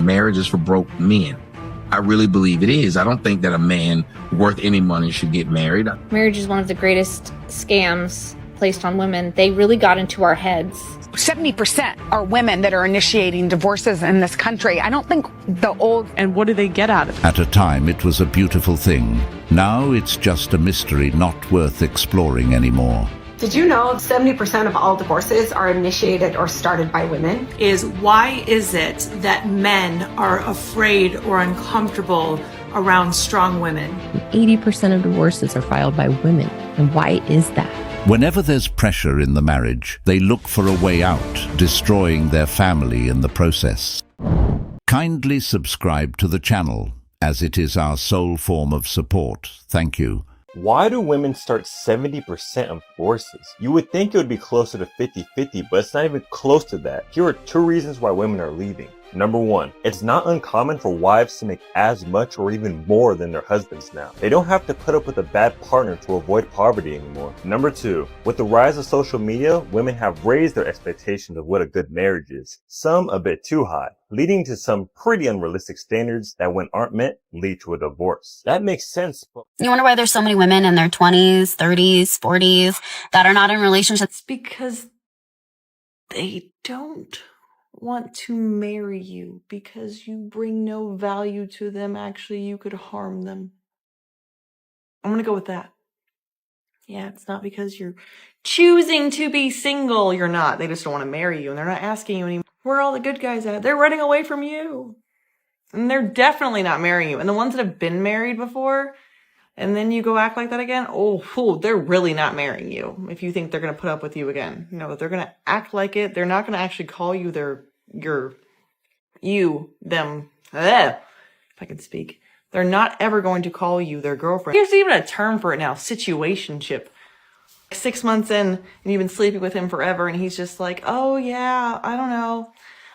marriage is for broke men. I really believe it is. I don't think that a man worth any money should get married. Marriage is one of the greatest scams placed on women. They really got into our heads. 70% are women that are initiating divorces in this country. I don't think the old... And what do they get out of it? At a time, it was a beautiful thing. Now it's just a mystery not worth exploring anymore. Did you know 70% of all divorces are initiated or started by women? Why is it that men are afraid or uncomfortable around strong women? 80% of divorces are filed by women. And why is that? Whenever there's pressure in the marriage, they look for a way out, destroying their family in the process. Kindly subscribe to the channel, as it is our sole form of support. Thank you. Why do women start 70% of divorces? You would think it would be closer to 50-50, but it's not even close to that. Here are 2 reasons why women are leaving. Number 1, it's not uncommon for wives to make as much or even more than their husbands now. They don't have to put up with a bad partner to avoid poverty anymore. Number 2, with the rise of social media, women have raised their expectations of what a good marriage is. Some a bit too high, leading to some pretty unrealistic standards that when aren't met, lead to a divorce. That makes sense, but... You wonder why there's so many women in their 20s, 30s, 40s that are not in relationships? Because they don't want to marry you because you bring no value to them. Actually, you could harm them. I'm gonna go with that. Yeah, it's not because you're choosing to be single. You're not. They just don't want to marry you, and they're not asking you anymore. Where are all the good guys at? They're running away from you. And they're definitely not marrying you. And the ones that have been married before, and then you go act like that again, they're really not marrying you if you think they're going to put up with you again. No, they're going to act like it. They're not going to actually call you them. If I can speak. They're not ever going to call you their girlfriend. There's even a term for it now, situationship. 6 months in, and you've been sleeping with him forever, and he's just like, oh yeah, I don't know.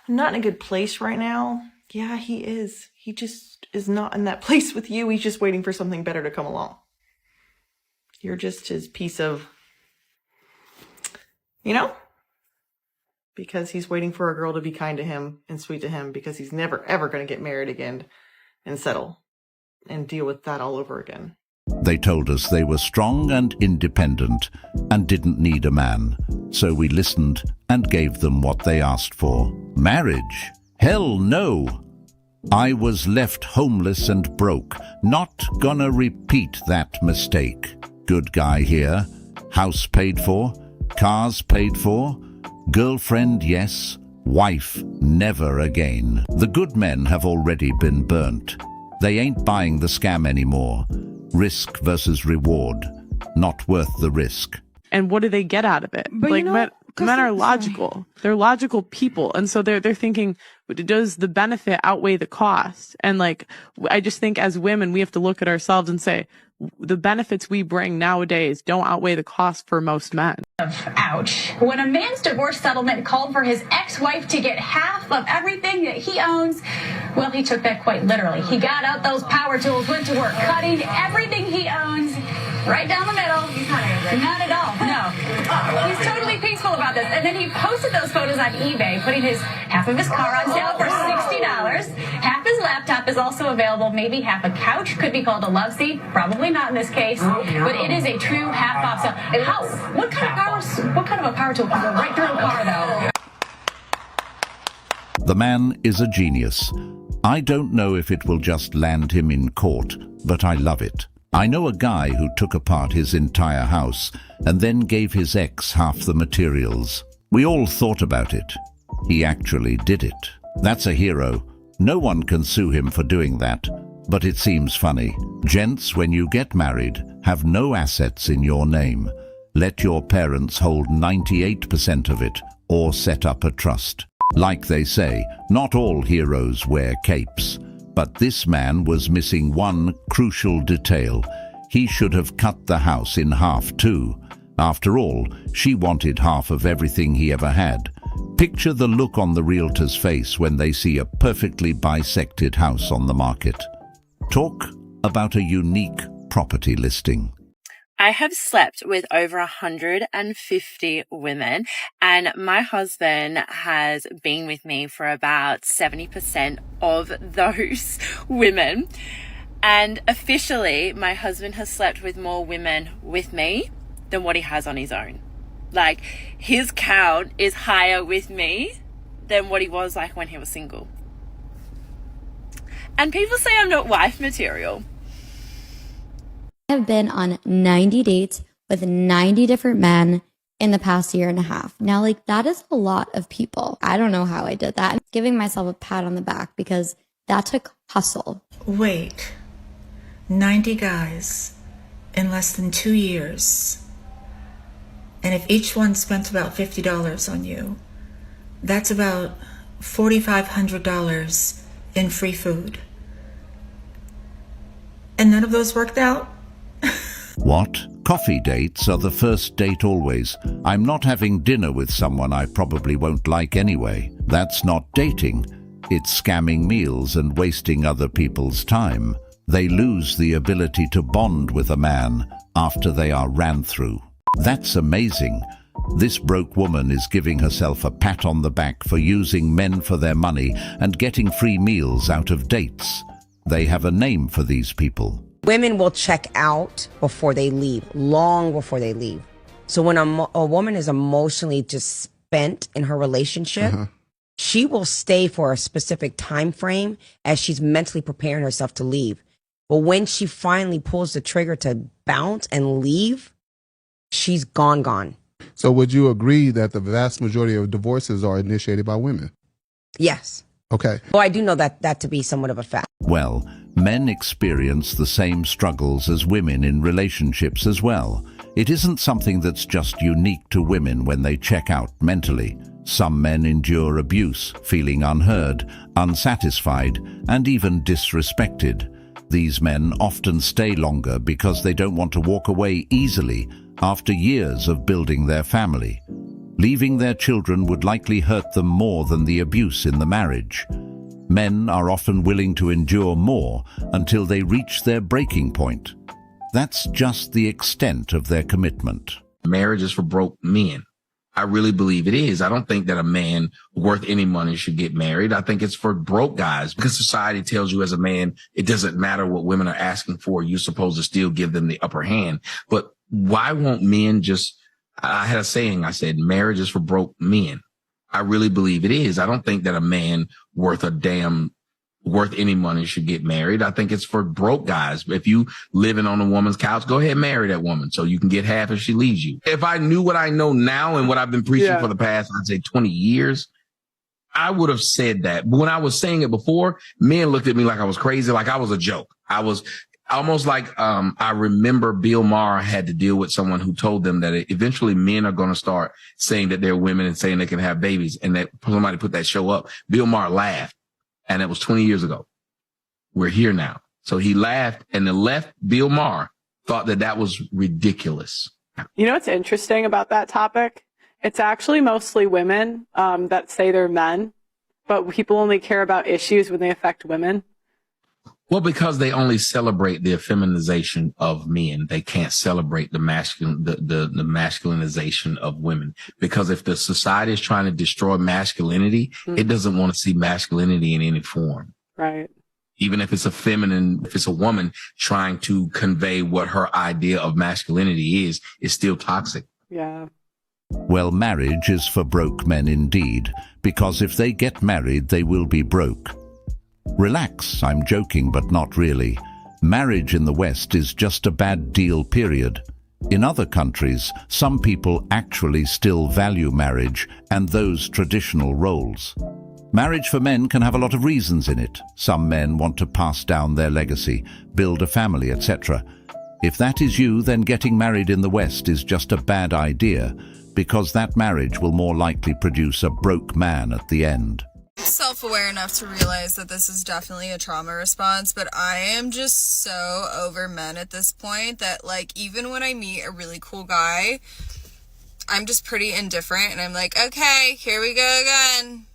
I'm not in a good place right now. Yeah, he is. He just is not in that place with you. He's just waiting for something better to come along. You're just his piece of, because he's waiting for a girl to be kind to him and sweet to him, because he's never, ever going to get married again and settle and deal with that all over again. They told us they were strong and independent and didn't need a man. So we listened and gave them what they asked for. Marriage? Hell no! I was left homeless and broke. Not gonna repeat that mistake. Good guy here. House paid for. Cars paid for. Girlfriend, yes. Wife, never again. The good men have already been burnt. They ain't buying the scam anymore. Risk versus reward. Not worth the risk. And what do they get out of it? But men are logical. They're logical people. And so they're thinking, does the benefit outweigh the cost? And I just think as women, we have to look at ourselves and say, the benefits we bring nowadays don't outweigh the cost for most men. Ouch. When a man's divorce settlement called for his ex-wife to get half of everything that he owns, well, he took that quite literally. He got out those power tools, went to work, cutting everything he owns right down the middle. He's not angry. Not at all, no. He's totally peaceful about this. And then he posted those photos on eBay, putting half of his car on sale for $60. Half his laptop is also available. Maybe half a couch. Could be called a love seat. Probably not in this case. But it is a true half off sale. What kind of a power tool can go right through a car, though? The man is a genius. I don't know if it will just land him in court, but I love it. I know a guy who took apart his entire house and then gave his ex half the materials. We all thought about it. He actually did it. That's a hero. No one can sue him for doing that, but it seems funny. Gents, when you get married, have no assets in your name. Let your parents hold 98% of it or set up a trust. Like they say, not all heroes wear capes. But this man was missing one crucial detail. He should have cut the house in half too. After all, she wanted half of everything he ever had. Picture the look on the realtor's face when they see a perfectly bisected house on the market. Talk about a unique property listing. I have slept with over 150 women, and my husband has been with me for about 70% of those women. And officially, my husband has slept with more women with me than what he has on his own. Like, his count is higher with me than what he was like when he was single. And people say I'm not wife material. I have been on 90 dates with 90 different men in the past year and a half. Now, like, that is a lot of people. I don't know how I did that. I'm giving myself a pat on the back because that took hustle. Wait, 90 guys in less than 2 years. And if each one spent about $50 on you, that's about $4,500 in free food. And none of those worked out? What? Coffee dates are the first date always. I'm not having dinner with someone I probably won't like anyway. That's not dating. It's scamming meals and wasting other people's time. They lose the ability to bond with a man after they are ran through. That's amazing. This broke woman is giving herself a pat on the back for using men for their money and getting free meals out of dates. They have a name for these people. Women will check out before they leave, long before they leave. So when a woman is emotionally just spent in her relationship, she will stay for a specific time frame as she's mentally preparing herself to leave. But when she finally pulls the trigger to bounce and leave, she's gone. So would you agree that the vast majority of divorces are initiated by women? Yes. Okay. Well, I do know that to be somewhat of a fact. Well, men experience the same struggles as women in relationships as well. It isn't something that's just unique to women when they check out mentally. Some men endure abuse, feeling unheard, unsatisfied, and even disrespected. These men often stay longer because they don't want to walk away easily after years of building their family. Leaving their children would likely hurt them more than the abuse in the marriage. Men are often willing to endure more until they reach their breaking point. That's just the extent of their commitment. Marriage is for broke men. I really believe it is. I don't think that a man worth any money should get married. I think it's for broke guys because society tells you as a man, it doesn't matter what women are asking for. You're supposed to still give them the upper hand. But why won't men just, I had a saying, I said, marriage is for broke men. I really believe it is. I don't think that a man worth any money should get married. I think it's for broke guys. If you living on a woman's couch, go ahead and marry that woman so you can get half if she leaves you. If I knew what I know now and what I've been preaching for the past, I'd say 20 years, I would have said that. But when I was saying it before, men looked at me like I was crazy, like I was a joke. I was almost like, I remember Bill Maher had to deal with someone who told them that eventually men are going to start saying that they're women and saying they can have babies. And that somebody put that show up. Bill Maher laughed. And it was 20 years ago. We're here now. So he laughed, and the left, Bill Maher, thought that that was ridiculous. You know what's interesting about that topic? It's actually mostly women that say they're men, but people only care about issues when they affect women. Well, because they only celebrate the effeminization of men. They can't celebrate the masculinization of women. Because if the society is trying to destroy masculinity, it doesn't want to see masculinity in any form. Right. Even if it's if it's a woman trying to convey what her idea of masculinity is, it's still toxic. Yeah. Well, marriage is for broke men indeed, because if they get married, they will be broke. Relax, I'm joking, but not really. Marriage in the West is just a bad deal, period. In other countries, some people actually still value marriage and those traditional roles. Marriage for men can have a lot of reasons in it. Some men want to pass down their legacy, build a family, etc. If that is you, then getting married in the West is just a bad idea, because that marriage will more likely produce a broke man at the end. Self-aware enough to realize that this is definitely a trauma response, but I am just so over men at this point that, like, even when I meet a really cool guy, I'm just pretty indifferent, and I'm like, okay, here we go again.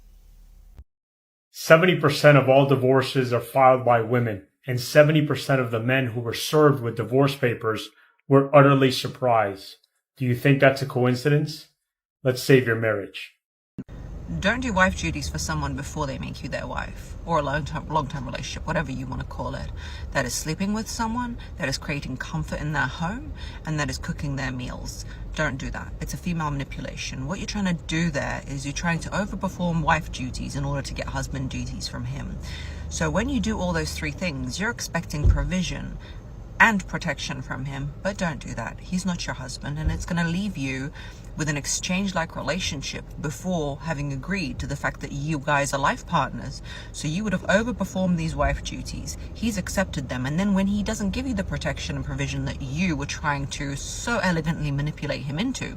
70% of all divorces are filed by women, and 70% of the men who were served with divorce papers were utterly surprised. Do you think that's a coincidence? Let's save your marriage. Don't do wife duties for someone before they make you their wife, or a long-term relationship, whatever you want to call it. That is sleeping with someone, that is creating comfort in their home, and that is cooking their meals. Don't do that. It's a female manipulation. What you're trying to do there is you're trying to overperform wife duties in order to get husband duties from him. So when you do all those three things, you're expecting provision and protection from him, but don't do that. He's not your husband, and it's going to leave you with an exchange-like relationship before having agreed to the fact that you guys are life partners. So you would have overperformed these wife duties. He's accepted them, and then when he doesn't give you the protection and provision that you were trying to so elegantly manipulate him into,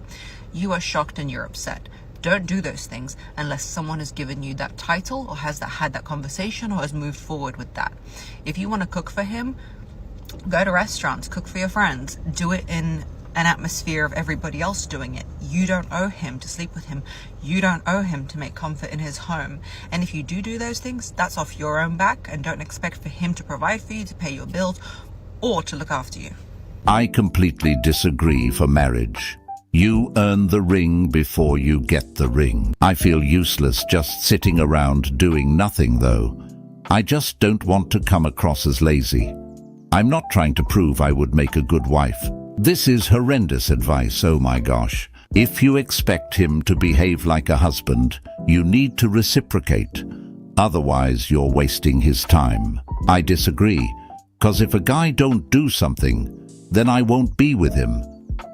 you are shocked and you're upset. Don't do those things unless someone has given you that title or has had that conversation or has moved forward with that. If you want to cook for him, go to restaurants, cook for your friends, do it in an atmosphere of everybody else doing it. You don't owe him to sleep with him. You don't owe him to make comfort in his home. And if you do those things, that's off your own back, and don't expect for him to provide for you, to pay your bills, or to look after you. I completely disagree for marriage. You earn the ring before you get the ring. I feel useless just sitting around doing nothing, though. I just don't want to come across as lazy. I'm not trying to prove I would make a good wife. This is horrendous advice, oh my gosh. If you expect him to behave like a husband, you need to reciprocate. Otherwise, you're wasting his time. I disagree, because if a guy don't do something, then I won't be with him.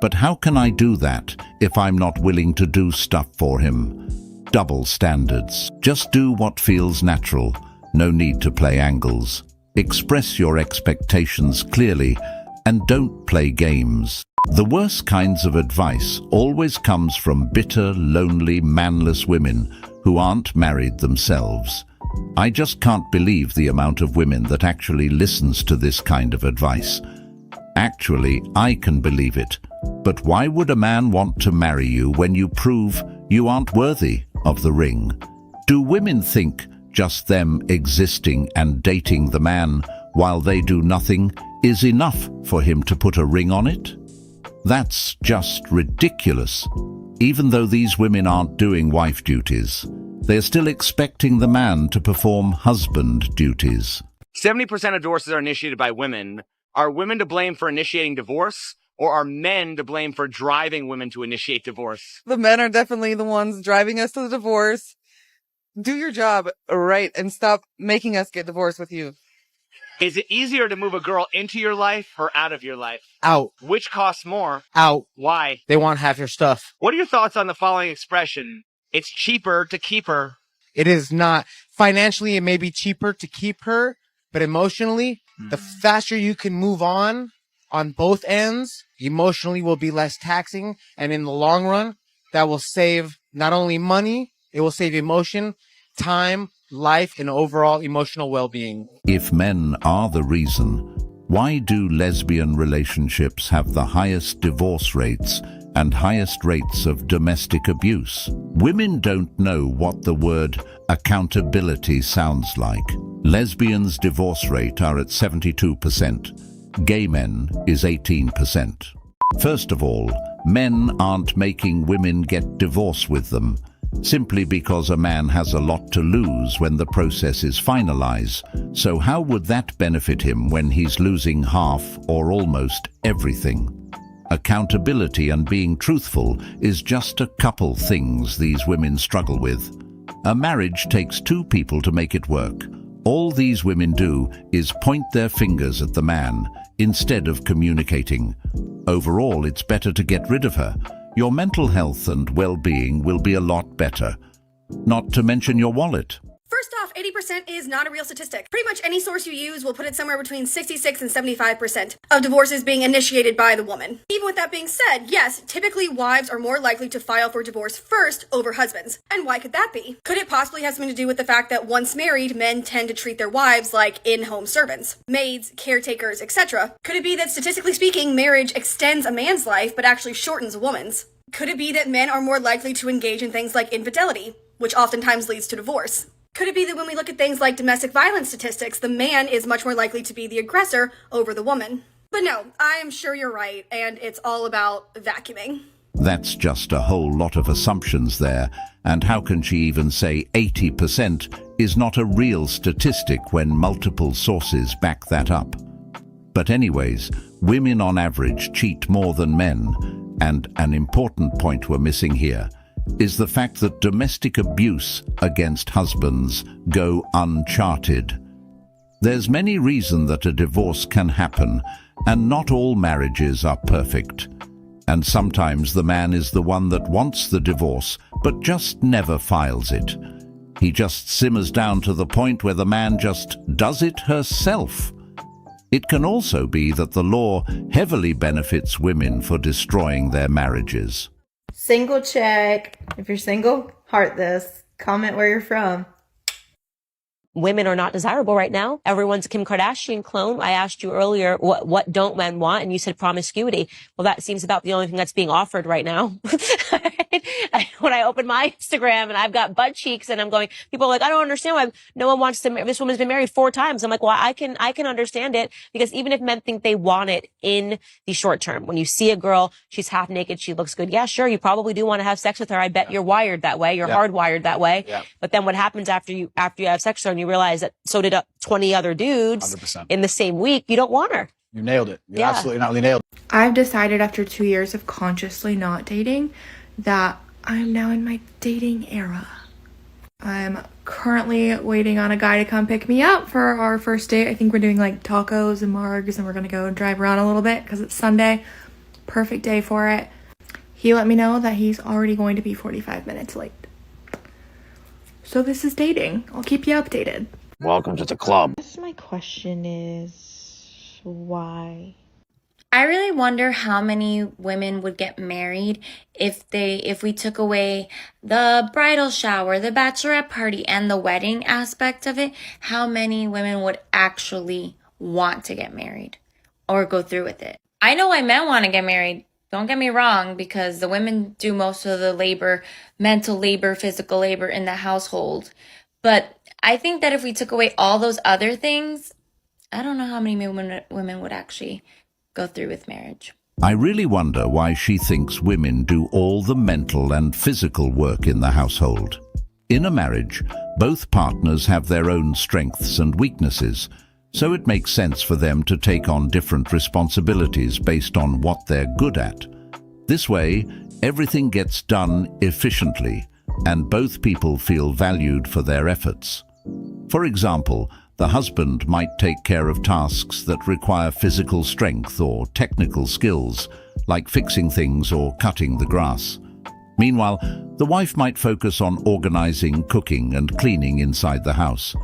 But how can I do that if I'm not willing to do stuff for him? Double standards. Just do what feels natural. No need to play angles. Express your expectations clearly and don't play games. The worst kinds of advice always comes from bitter, lonely, manless women who aren't married themselves. I just can't believe the amount of women that actually listens to this kind of advice. Actually, I can believe it. But why would a man want to marry you when you prove you aren't worthy of the ring? Do women think just them existing and dating the man while they do nothing is enough for him to put a ring on it? That's just ridiculous. Even though these women aren't doing wife duties, they're still expecting the man to perform husband duties. 70% of divorces are initiated by women. Are women to blame for initiating divorce, or are men to blame for driving women to initiate divorce? The men are definitely the ones driving us to the divorce. Do your job right and stop making us get divorced with you. Is it easier to move a girl into your life or out of your life? Out. Which costs more? Out. Why? They want half your stuff. What are your thoughts on the following expression? It's cheaper to keep her. It is not. Financially, it may be cheaper to keep her, but emotionally, the faster you can move on both ends, emotionally will be less taxing. And in the long run, that will save not only money, it will save emotion, time, life, and overall emotional well-being. If men are the reason, why do lesbian relationships have the highest divorce rates and highest rates of domestic abuse? Women don't know what the word accountability sounds like. Lesbians' divorce rate are at 72%. Gay men is 18%. First of all, men aren't making women get divorced with them, simply because a man has a lot to lose when the process is finalized. So how would that benefit him when he's losing half or almost everything? Accountability and being truthful is just a couple things these women struggle with. A marriage takes two people to make it work. All these women do is point their fingers at the man instead of communicating. Overall, it's better to get rid of her. Your mental health and well-being will be a lot better. Not to mention your wallet. First off, 80% is not a real statistic. Pretty much any source you use will put it somewhere between 66 and 75% of divorces being initiated by the woman. Even with that being said, yes, typically wives are more likely to file for divorce first over husbands. And why could that be? Could it possibly have something to do with the fact that once married, men tend to treat their wives like in-home servants, maids, caretakers, etc.? Could it be that statistically speaking, marriage extends a man's life but actually shortens a woman's? Could it be that men are more likely to engage in things like infidelity, which oftentimes leads to divorce? Could it be that when we look at things like domestic violence statistics, the man is much more likely to be the aggressor over the woman? But no, I am sure you're right, and it's all about vacuuming. That's just a whole lot of assumptions there, and how can she even say 80% is not a real statistic when multiple sources back that up? But anyways, women on average cheat more than men, and an important point we're missing here is the fact that domestic abuse against husbands go uncharted. There's many reasons that a divorce can happen, and not all marriages are perfect. And sometimes the man is the one that wants the divorce, but just never files it. He just simmers down to the point where the man just does it herself. It can also be that the law heavily benefits women for destroying their marriages. Single check. If you're single, heart this. Comment where you're from. Women are not desirable right now. Everyone's a Kim Kardashian clone. I asked you earlier, what don't men want? And you said promiscuity. Well, that seems about the only thing that's being offered right now. When I open my Instagram and I've got butt cheeks and I'm going, people are like, I don't understand why no one wants to, this woman's been married 4 times. I'm like, well, I can understand it, because even if men think they want it in the short term, when you see a girl, she's half naked, she looks good. Yeah, sure. You probably do want to have sex with her. I bet you're wired that way. You're hardwired that way. Yeah. But then what happens after you have sex with her and you realize that so did 20 other dudes 100%. in the same week, you don't want her. You nailed it. You absolutely not really nailed it. I've decided after 2 years of consciously not dating that I'm now in my dating era. I'm currently waiting on a guy to come pick me up for our first date. I think we're doing like tacos and margs, and we're going to go drive around a little bit because it's Sunday. Perfect day for it. He let me know that he's already going to be 45 minutes late. So this is dating. I'll keep you updated. Welcome to the club. I guess my question is, why? I really wonder how many women would get married if we took away the bridal shower, the bachelorette party, and the wedding aspect of it. How many women would actually want to get married or go through with it? I know why men want to get married. Don't get me wrong, because the women do most of the labor, mental labor, physical labor in the household. But I think that if we took away all those other things, I don't know how many women would actually go through with marriage. I really wonder why she thinks women do all the mental and physical work in the household. In a marriage, both partners have their own strengths and weaknesses, so it makes sense for them to take on different responsibilities based on what they're good at. This way, everything gets done efficiently, and both people feel valued for their efforts. For example, the husband might take care of tasks that require physical strength or technical skills, like fixing things or cutting the grass. Meanwhile, the wife might focus on organizing, cooking, and cleaning inside the house.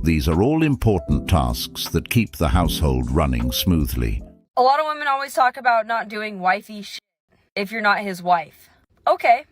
These are all important tasks that keep the household running smoothly. A lot of women always talk about not doing wifey shit if you're not his wife. Okay,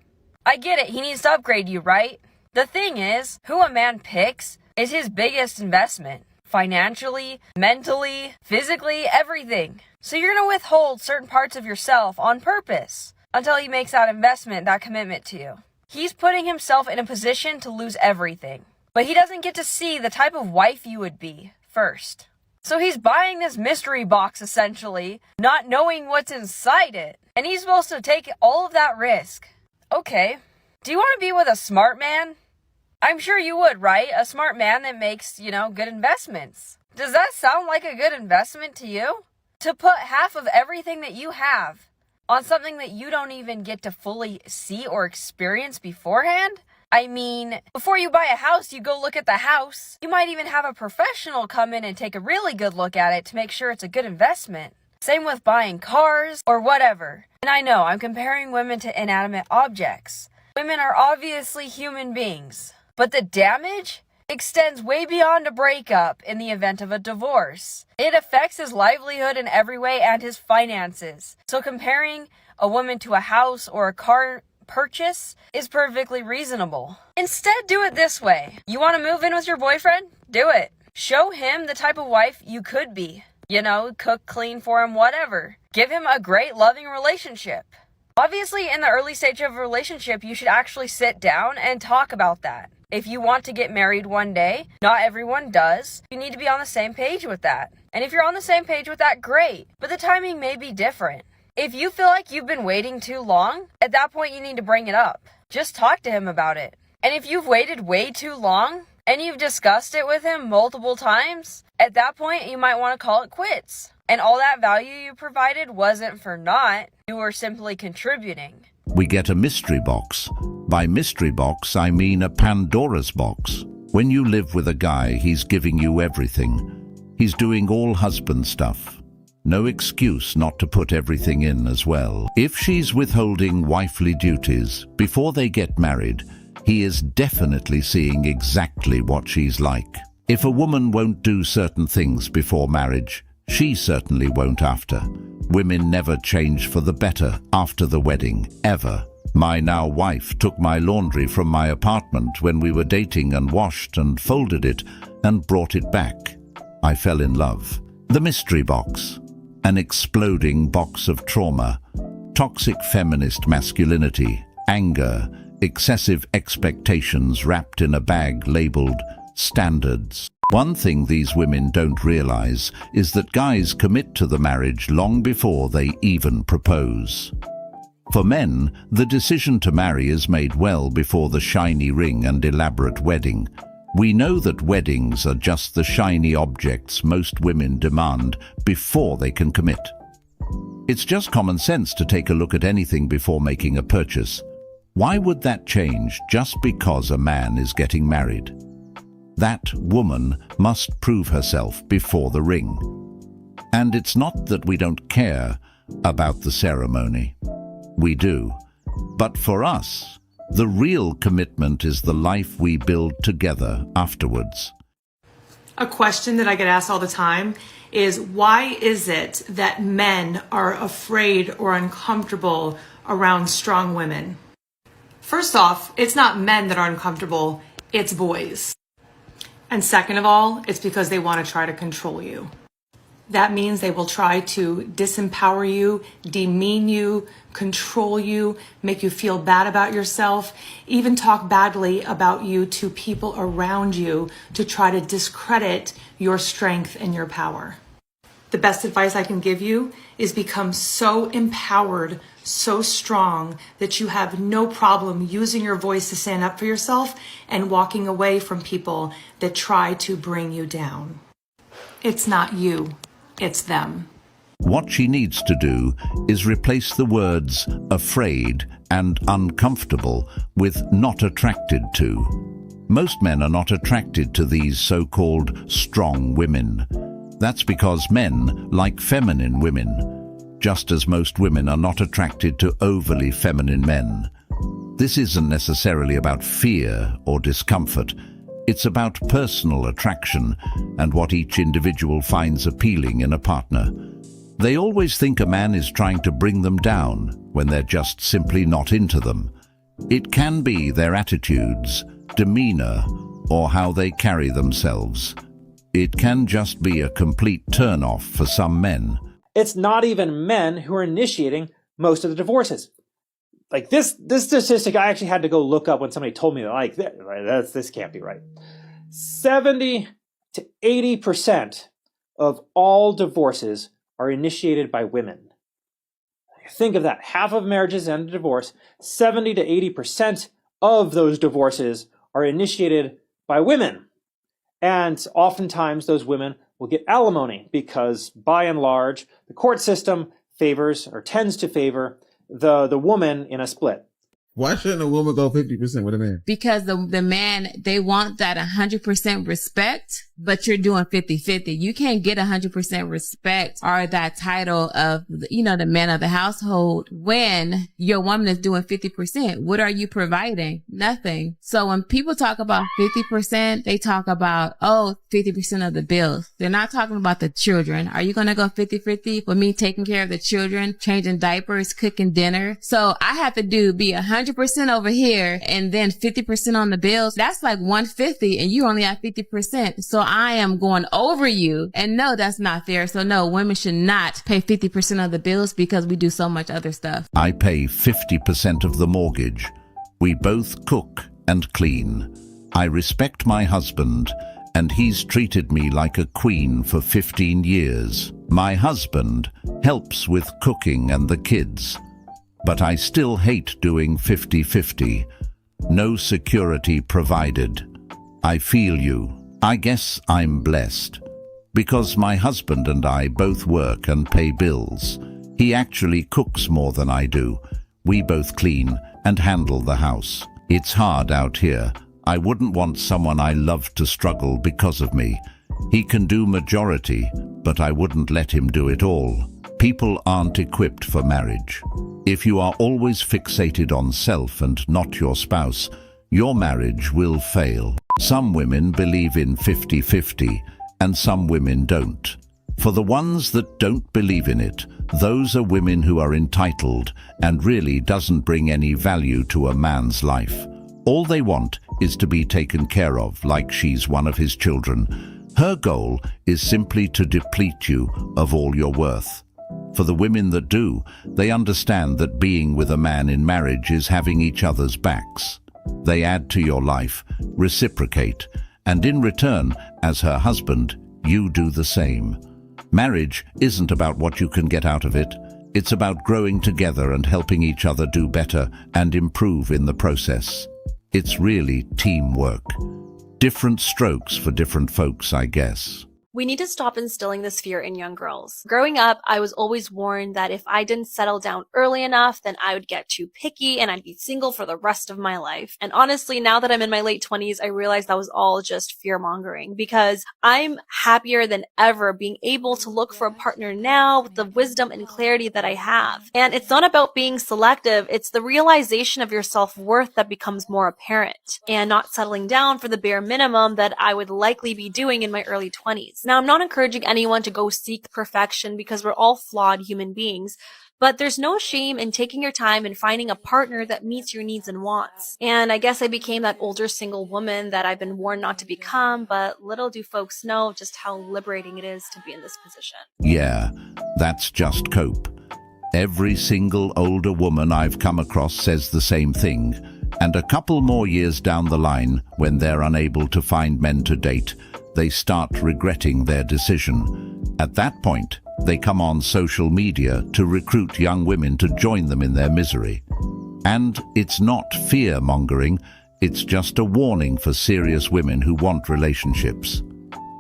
I get it. He needs to upgrade you, right? The thing is, who a man picks is his biggest investment. Financially, mentally, physically, everything. So you're going to withhold certain parts of yourself on purpose until he makes that investment, that commitment to you. He's putting himself in a position to lose everything. But he doesn't get to see the type of wife you would be first. So he's buying this mystery box, essentially, not knowing what's inside it. And he's supposed to take all of that risk. Okay, do you want to be with a smart man? I'm sure you would, right? A smart man that makes, good investments. Does that sound like a good investment to you? To put half of everything that you have on something that you don't even get to fully see or experience beforehand? I mean, before you buy a house, you go look at the house. You might even have a professional come in and take a really good look at it to make sure it's a good investment. Same with buying cars or whatever. And I know I'm comparing women to inanimate objects. Women are obviously human beings. But the damage extends way beyond a breakup in the event of a divorce. It affects his livelihood in every way and his finances. So comparing a woman to a house or a car purchase is perfectly reasonable. Instead, do it this way. You want to move in with your boyfriend? Do it. Show him the type of wife you could be. Cook, clean for him, whatever. Give him a great, loving relationship. Obviously, in the early stage of a relationship, you should actually sit down and talk about that. If you want to get married one day, not everyone does. You need to be on the same page with that. And if you're on the same page with that, great. But the timing may be different. If you feel like you've been waiting too long, at that point you need to bring it up. Just talk to him about it. And if you've waited way too long, and you've discussed it with him multiple times, at that point you might want to call it quits. And all that value you provided wasn't for naught, you were simply contributing. We get a mystery box. By mystery box, I mean a Pandora's box. When you live with a guy, he's giving you everything. He's doing all husband stuff. No excuse not to put everything in as well. If she's withholding wifely duties before they get married, he is definitely seeing exactly what she's like. If a woman won't do certain things before marriage, she certainly won't after. Women never change for the better after the wedding, ever. My now wife took my laundry from my apartment when we were dating and washed and folded it and brought it back. I fell in love. The mystery box. An exploding box of trauma, toxic feminist masculinity, anger, excessive expectations wrapped in a bag labeled standards. One thing these women don't realize is that guys commit to the marriage long before they even propose. For men, the decision to marry is made well before the shiny ring and elaborate wedding. We know that weddings are just the shiny objects most women demand before they can commit. It's just common sense to take a look at anything before making a purchase. Why would that change just because a man is getting married? That woman must prove herself before the ring. And it's not that we don't care about the ceremony. We do. But for us, the real commitment is the life we build together afterwards. A question that I get asked all the time is, why is it that men are afraid or uncomfortable around strong women? First off, it's not men that are uncomfortable, it's boys. And second of all, it's because they want to try to control you. That means they will try to disempower you, demean you, control you, make you feel bad about yourself, even talk badly about you to people around you to try to discredit your strength and your power. The best advice I can give you is become so empowered, so strong that you have no problem using your voice to stand up for yourself and walking away from people that try to bring you down. It's not you, it's them. What she needs to do is replace the words afraid and uncomfortable with not attracted to. Most men are not attracted to these so-called strong women. That's because men like feminine women, just as most women are not attracted to overly feminine men. This isn't necessarily about fear or discomfort. It's about personal attraction and what each individual finds appealing in a partner. They always think a man is trying to bring them down when they're just simply not into them. It can be their attitudes, demeanor, or how they carry themselves. It can just be a complete turn-off for some men. It's not even men who are initiating most of the divorces. Like this statistic I actually had to go look up when somebody told me like this can't be right. 70 to 80% of all divorces are initiated by women. Think of that. Half of marriages end in divorce. 70 to 80% of those divorces are initiated by women. And oftentimes those women will get alimony because by and large, the court system favors or tends to favor the woman in a split. Why shouldn't a woman go 50% with a man? Because the man, they want that 100% respect, but you're doing 50-50. You can't get 100% respect or that title of, the man of the household when your woman is doing 50%. What are you providing? Nothing. So when people talk about 50%, they talk about, 50% of the bills. They're not talking about the children. Are you going to go 50-50 with me taking care of the children, changing diapers, cooking dinner? So I have to be 100% over here and then 50% on the bills. That's like 150 and you only have 50%. So I am going over you. And no, that's not fair. So no, women should not pay 50% of the bills because we do so much other stuff. I pay 50% of the mortgage. We both cook and clean. I respect my husband and he's treated me like a queen for 15 years. My husband helps with cooking and the kids, but I still hate doing 50-50. No security provided. I feel you. I guess I'm blessed, because my husband and I both work and pay bills. He actually cooks more than I do. We both clean and handle the house. It's hard out here. I wouldn't want someone I love to struggle because of me. He can do majority, but I wouldn't let him do it all. People aren't equipped for marriage. If you are always fixated on self and not your spouse, your marriage will fail. Some women believe in 50-50, and some women don't. For the ones that don't believe in it, those are women who are entitled and really doesn't bring any value to a man's life. All they want is to be taken care of like she's one of his children. Her goal is simply to deplete you of all your worth. For the women that do, they understand that being with a man in marriage is having each other's backs. They add to your life, reciprocate, and in return, as her husband, you do the same. Marriage isn't about what you can get out of it. It's about growing together and helping each other do better and improve in the process. It's really teamwork. Different strokes for different folks, I guess. We need to stop instilling this fear in young girls. Growing up, I was always warned that if I didn't settle down early enough, then I would get too picky and I'd be single for the rest of my life. And honestly, now that I'm in my late 20s, I realize that was all just fear mongering, because I'm happier than ever being able to look for a partner now with the wisdom and clarity that I have. And it's not about being selective. It's the realization of your self-worth that becomes more apparent, and not settling down for the bare minimum that I would likely be doing in my early 20s. Now, I'm not encouraging anyone to go seek perfection, because we're all flawed human beings, but there's no shame in taking your time and finding a partner that meets your needs and wants. And I guess I became that older single woman that I've been warned not to become, but little do folks know just how liberating it is to be in this position. Yeah, that's just cope. Every single older woman I've come across says the same thing, and a couple more years down the line, when they're unable to find men to date, they start regretting their decision. At that point, they come on social media to recruit young women to join them in their misery. And it's not fear-mongering, it's just a warning for serious women who want relationships.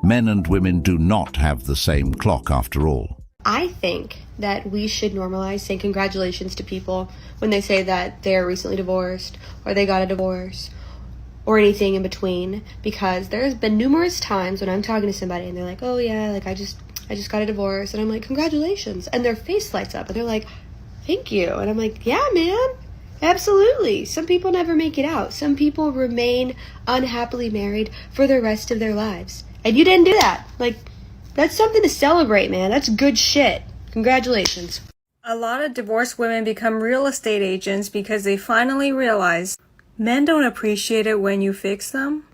Men and women do not have the same clock after all. I think that we should normalize saying congratulations to people when they say that they're recently divorced or they got a divorce, or anything in between, because there's been numerous times when I'm talking to somebody and they're like, oh yeah, like I just got a divorce, and I'm like, congratulations, and their face lights up and they're like, thank you, and I'm like, yeah man, absolutely. Some people never make it out. Some people remain unhappily married for the rest of their lives, and you didn't do that. Like, that's something to celebrate, man. That's good shit. Congratulations. A lot of divorced women become real estate agents because they finally realize men don't appreciate it when you fix them.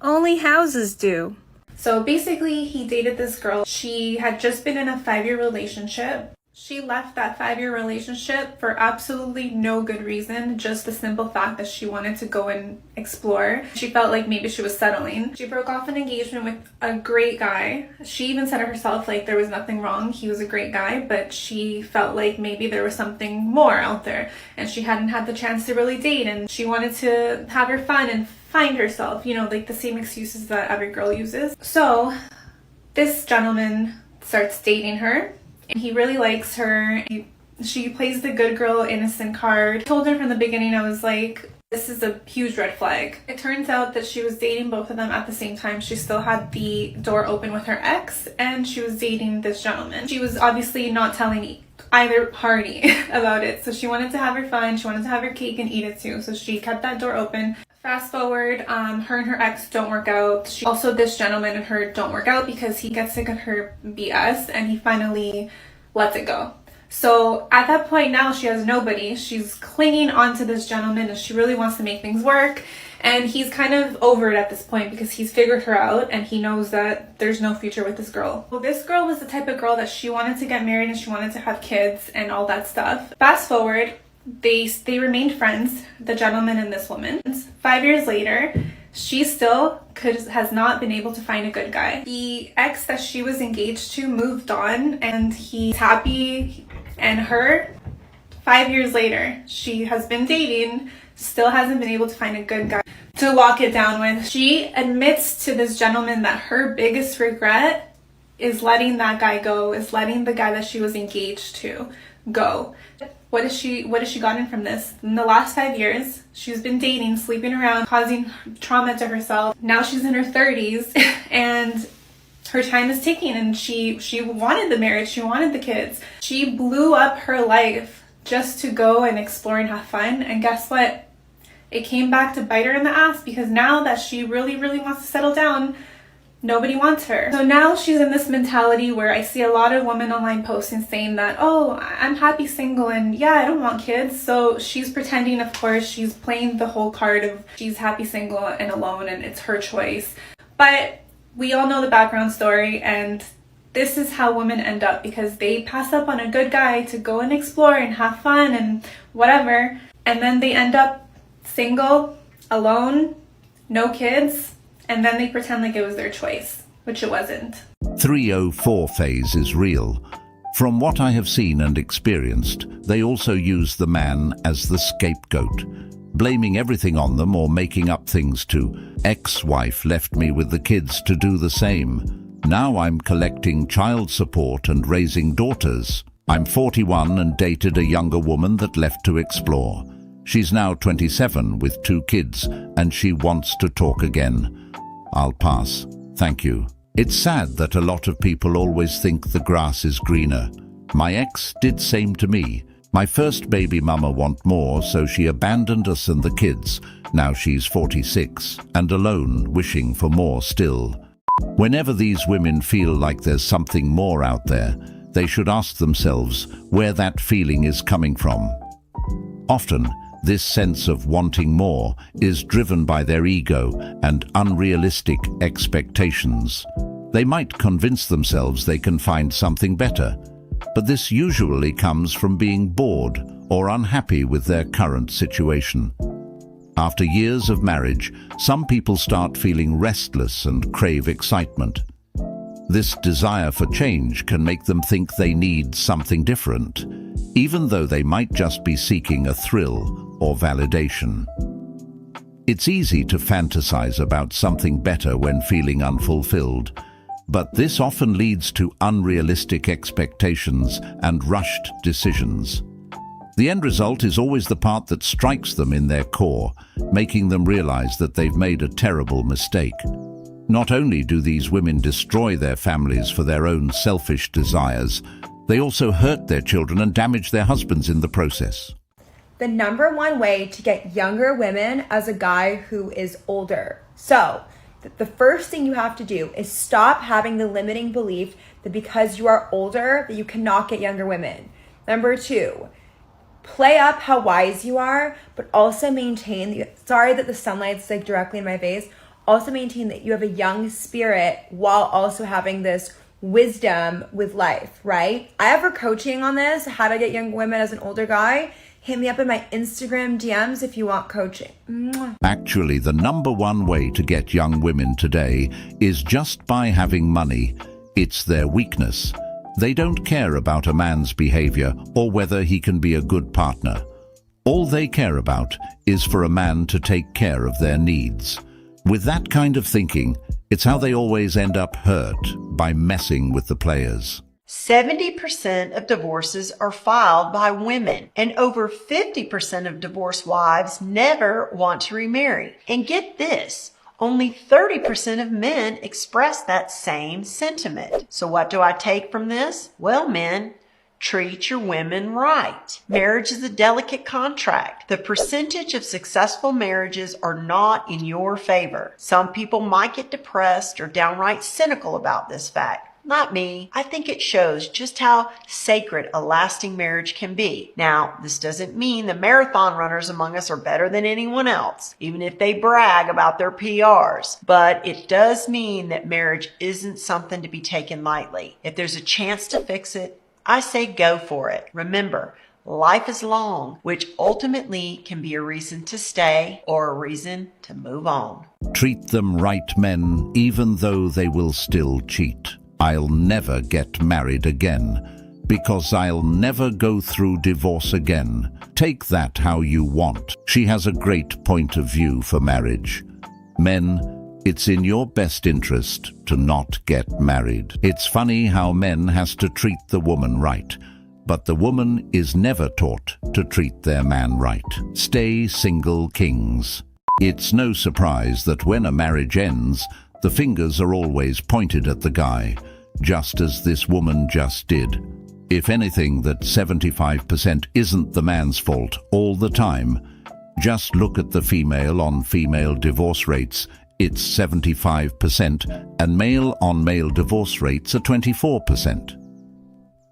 Only houses do. So basically, he dated this girl. She had just been in a 5-year relationship. She left that 5-year relationship for absolutely no good reason, just the simple fact that she wanted to go and explore. She felt like maybe she was settling. She broke off an engagement with a great guy. She even said it herself, like there was nothing wrong. He was a great guy, but she felt like maybe there was something more out there, and she hadn't had the chance to really date, and she wanted to have her fun and find herself, you know, like the same excuses that every girl uses. So this gentleman starts dating her, and he really likes her. She plays the good girl, innocent card. I told her from the beginning, I was like, this is a huge red flag. It turns out that she was dating both of them at the same time. She still had the door open with her ex, and she was dating this gentleman. She was obviously not telling either party about it. So she wanted to have her fun. She wanted to have her cake and eat it too. So she kept that door open. Fast forward, her and her ex don't work out. This gentleman and her don't work out because he gets sick of her BS and he finally lets it go. So at that point now she has nobody. She's clinging onto this gentleman and she really wants to make things work. And he's kind of over it at this point because he's figured her out and he knows that there's no future with this girl. Well, this girl was the type of girl that she wanted to get married and she wanted to have kids and all that stuff. Fast forward, they remained friends, the gentleman and this woman. 5 years later, she still has not been able to find a good guy. The ex that she was engaged to moved on, and he's happy, and her, 5 years later, she has been dating, still hasn't been able to find a good guy to lock it down with. She admits to this gentleman that her biggest regret is letting that guy go, is letting the guy that she was engaged to go. What has she gotten from this? In the last 5 years, she's been dating, sleeping around, causing trauma to herself. Now she's in her 30s and her time is ticking, and she wanted the marriage, she wanted the kids. She blew up her life just to go and explore and have fun, and guess what? It came back to bite her in the ass, because now that she really, really wants to settle down, nobody wants her. So now she's in this mentality where I see a lot of women online posting saying that, oh, I'm happy single and yeah, I don't want kids. So she's pretending, of course, she's playing the whole card of she's happy single and alone and it's her choice. But we all know the background story, and this is how women end up, because they pass up on a good guy to go and explore and have fun and whatever, and then they end up single, alone, no kids, and then they pretend like it was their choice, which it wasn't. 304 phase is real. From what I have seen and experienced, they also use the man as the scapegoat, blaming everything on them or making up things to, ex-wife left me with the kids to do the same. Now I'm collecting child support and raising daughters. I'm 41 and dated a younger woman that left to explore. She's now 27 with 2 kids and she wants to talk again. I'll pass. Thank you. It's sad that a lot of people always think the grass is greener. My ex did same to me. My first baby mama want more, so she abandoned us and the kids. Now she's 46 and alone, wishing for more still. Whenever these women feel like there's something more out there, they should ask themselves where that feeling is coming from. Often, this sense of wanting more is driven by their ego and unrealistic expectations. They might convince themselves they can find something better, but this usually comes from being bored or unhappy with their current situation. After years of marriage, some people start feeling restless and crave excitement. This desire for change can make them think they need something different, even though they might just be seeking a thrill or validation. It's easy to fantasize about something better when feeling unfulfilled, but this often leads to unrealistic expectations and rushed decisions. The end result is always the part that strikes them in their core, making them realize that they've made a terrible mistake. Not only do these women destroy their families for their own selfish desires, they also hurt their children and damage their husbands in the process. The number one way to get younger women as a guy who is older. So, the first thing you have to do is stop having the limiting belief that because you are older that you cannot get younger women. Number 2, play up how wise you are, but also maintain, sorry that the sunlight's like directly in my face, also maintain that you have a young spirit while also having this wisdom with life, right? I have coaching on this, how to get young women as an older guy. Hit me up in my Instagram DMs if you want coaching. Mwah. Actually, the number one way to get young women today is just by having money. It's their weakness. They don't care about a man's behavior or whether he can be a good partner. All they care about is for a man to take care of their needs. With that kind of thinking, it's how they always end up hurt by messing with the players. 70% of divorces are filed by women, and over 50% of divorced wives never want to remarry. And get this, only 30% of men express that same sentiment. So what do I take from this? Well, men, treat your women right. Marriage is a delicate contract. The percentage of successful marriages are not in your favor. Some people might get depressed or downright cynical about this fact. Not me. I think it shows just how sacred a lasting marriage can be. Now, this doesn't mean the marathon runners among us are better than anyone else, even if they brag about their PRs. But it does mean that marriage isn't something to be taken lightly. If there's a chance to fix it, I say go for it. Remember, life is long, which ultimately can be a reason to stay or a reason to move on. Treat them right, men, even though they will still cheat. I'll never get married again, because I'll never go through divorce again. Take that how you want. She has a great point of view for marriage. Men, it's in your best interest to not get married. It's funny how men has to treat the woman right, but the woman is never taught to treat their man right. Stay single, kings. It's no surprise that when a marriage ends, the fingers are always pointed at the guy, just as this woman just did. If anything, that 75% isn't the man's fault all the time. Just look at the female on female divorce rates. It's 75%, and male on male divorce rates are 24%.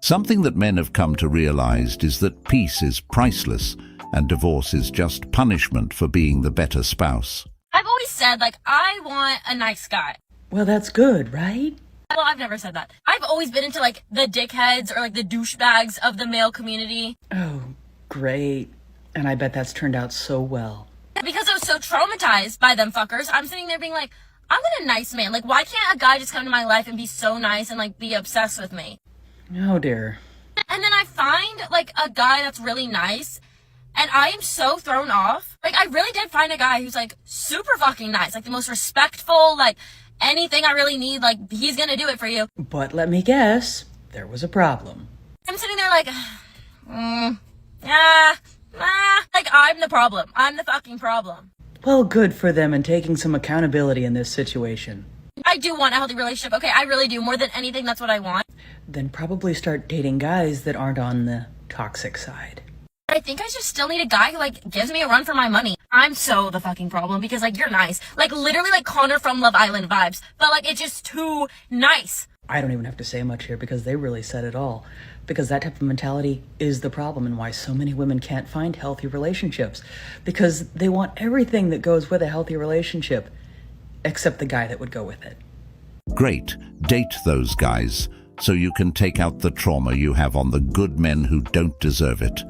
Something that men have come to realize is that peace is priceless, and divorce is just punishment for being the better spouse. I've always said, like, I want a nice guy. Well, that's good, right? Well, I've never said that. I've always been into, like, the dickheads or, like, the douchebags of the male community. Oh, great. And I bet that's turned out so well. Because I was so traumatized by them fuckers, I'm sitting there being like, I want a nice man. Like, why can't a guy just come into my life and be so nice and, like, be obsessed with me? Oh, dear. And then I find, like, a guy that's really nice, and I am so thrown off. Like, I really did find a guy who's, like, super fucking nice. Like, the most respectful, like, anything I really need, like, he's gonna do it for you. But let me guess, there was a problem. I'm sitting there like, like, I'm the problem. I'm the fucking problem. Well, good for them and taking some accountability in this situation. I do want a healthy relationship. Okay, I really do. More than anything, that's what I want. Then probably start dating guys that aren't on the toxic side. I think I just still need a guy who, like, gives me a run for my money. I'm so the fucking problem because, like, you're nice. Like, literally, like, Connor from Love Island vibes. But, like, it's just too nice. I don't even have to say much here because they really said it all. Because that type of mentality is the problem and why so many women can't find healthy relationships. Because they want everything that goes with a healthy relationship, except the guy that would go with it. Great. Date those guys, so you can take out the trauma you have on the good men who don't deserve it.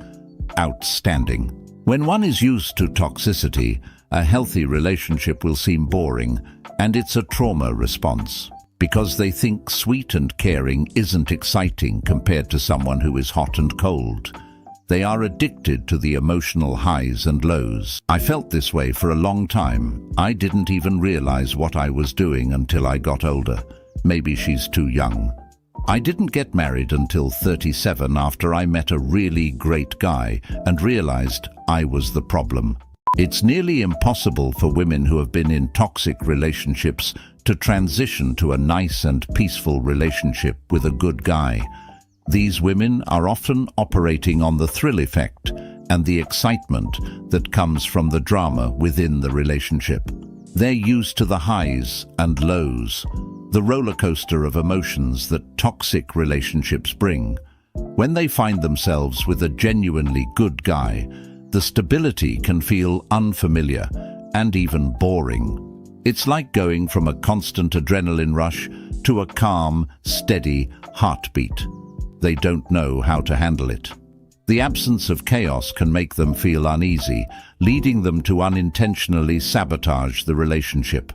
Outstanding. When one is used to toxicity, a healthy relationship will seem boring, and it's a trauma response. Because they think sweet and caring isn't exciting compared to someone who is hot and cold. They are addicted to the emotional highs and lows. I felt this way for a long time. I didn't even realize what I was doing until I got older. Maybe she's too young. I didn't get married until 37 after I met a really great guy and realized I was the problem. It's nearly impossible for women who have been in toxic relationships to transition to a nice and peaceful relationship with a good guy. These women are often operating on the thrill effect and the excitement that comes from the drama within the relationship. They're used to the highs and lows, the roller coaster of emotions that toxic relationships bring. When they find themselves with a genuinely good guy, the stability can feel unfamiliar and even boring. It's like going from a constant adrenaline rush to a calm, steady heartbeat. They don't know how to handle it. The absence of chaos can make them feel uneasy, leading them to unintentionally sabotage the relationship.